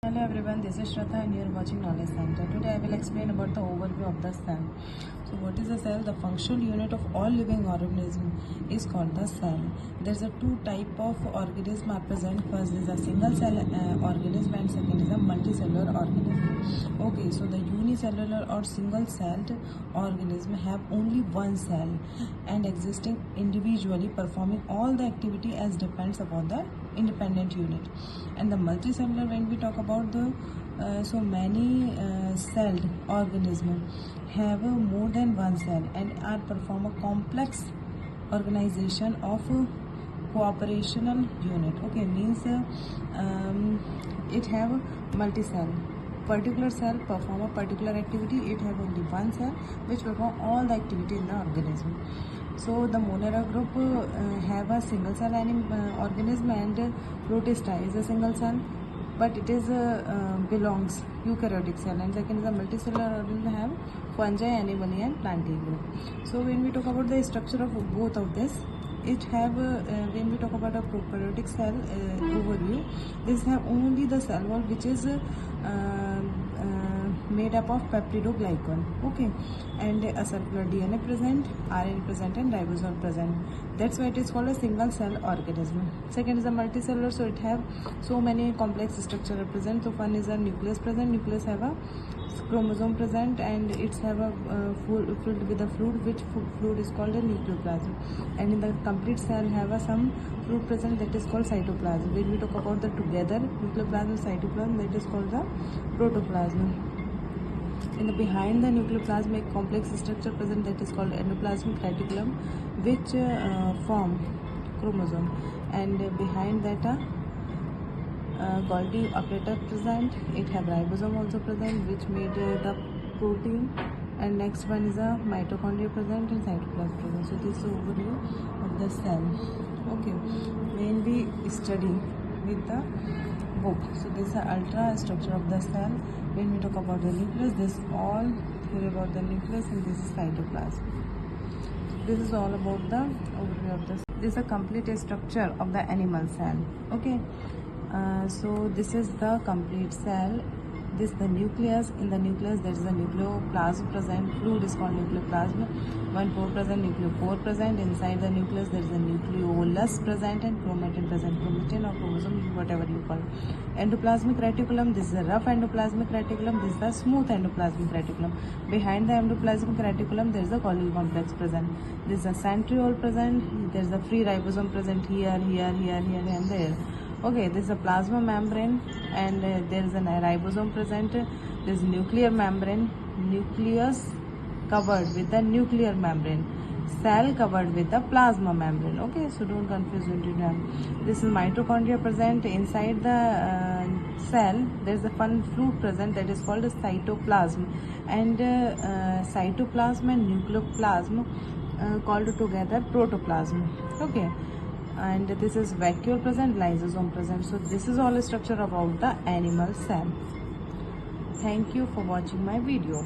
Hello everyone, this is Shraddha and you are watching Knowledge Center. Today I will explain about the overview of the cell. So what is a cell? The functional unit of all living organism is called the cell. There's a two type of organism are present. First is a single cell organism and second is a multicellular organism. Okay, so the unicellular or single celled organism have only one cell and existing individually performing all the activity as depends upon the independent unit. And the multicellular, when we talk about the so many celled organism have more than one cell and are perform a complex organization of cooperational unit. Okay, means it have multi-cell. Particular cell perform a particular activity. It have only one cell which perform all the activity in the organism. So the Monera group have a single cell organism, and Protista is a single cell, but it is belongs eukaryotic cell, and second is a multicellular organism have fungi, animalia and plantae group. So when we talk about the structure of both of this, it have when we talk about a prokaryotic cell overview, this have only the cell wall which is made up of peptidoglycan. Okay, and a circular DNA present, RNA present and ribosome present. That's why it is called a single cell organism. Second is a multicellular, so it have so many complex structure present. So one is a nucleus present. Nucleus have a chromosome present and it's have a filled with a fluid, which fluid is called a nucleoplasm. And in the complete cell have a some fluid present, that is called cytoplasm. When we talk about the together nucleoplasm cytoplasm, that is called the protoplasm. In the behind the nucleoplasm, a complex structure present, that is called endoplasmic reticulum, which form chromosome, and behind that Golgi apparatus present. It have ribosome also present, which made the protein, and next one is a mitochondria present and cytoplasm present. So this is overview of the cell. Okay, when we study with the book, so this is the ultra structure of the cell. When we talk about the nucleus, this all here about the nucleus, and this is cytoplasm. This is all about the overview of this. This is a complete structure of the animal cell. Okay, so this is the complete cell. This is the nucleus. In the nucleus there is a nucleoplasm present. Fluid is called nucleoplasm. One pore present, nucleopore present. Inside the nucleus there is a nucleolus present and chromatin present. Chromatin or chromosome, whatever you call. Endoplasmic reticulum. This is a rough endoplasmic reticulum. This is the smooth endoplasmic reticulum. Behind the endoplasmic reticulum there is a Golgi complex present. This is a centriole present. There is a free ribosome present here, and there. Okay, this is a plasma membrane, and there is a ribosome present. There is nuclear membrane, nucleus covered with the nuclear membrane, cell covered with the plasma membrane. Okay, so don't confuse between them. This is mitochondria present. Inside the cell there is a fun fluid present, that is called a cytoplasm, and cytoplasm and nucleoplasm called together protoplasm. Okay, and this is vacuole present, lysosome present. So this is all a structure about the animal cell. Thank you for watching my video.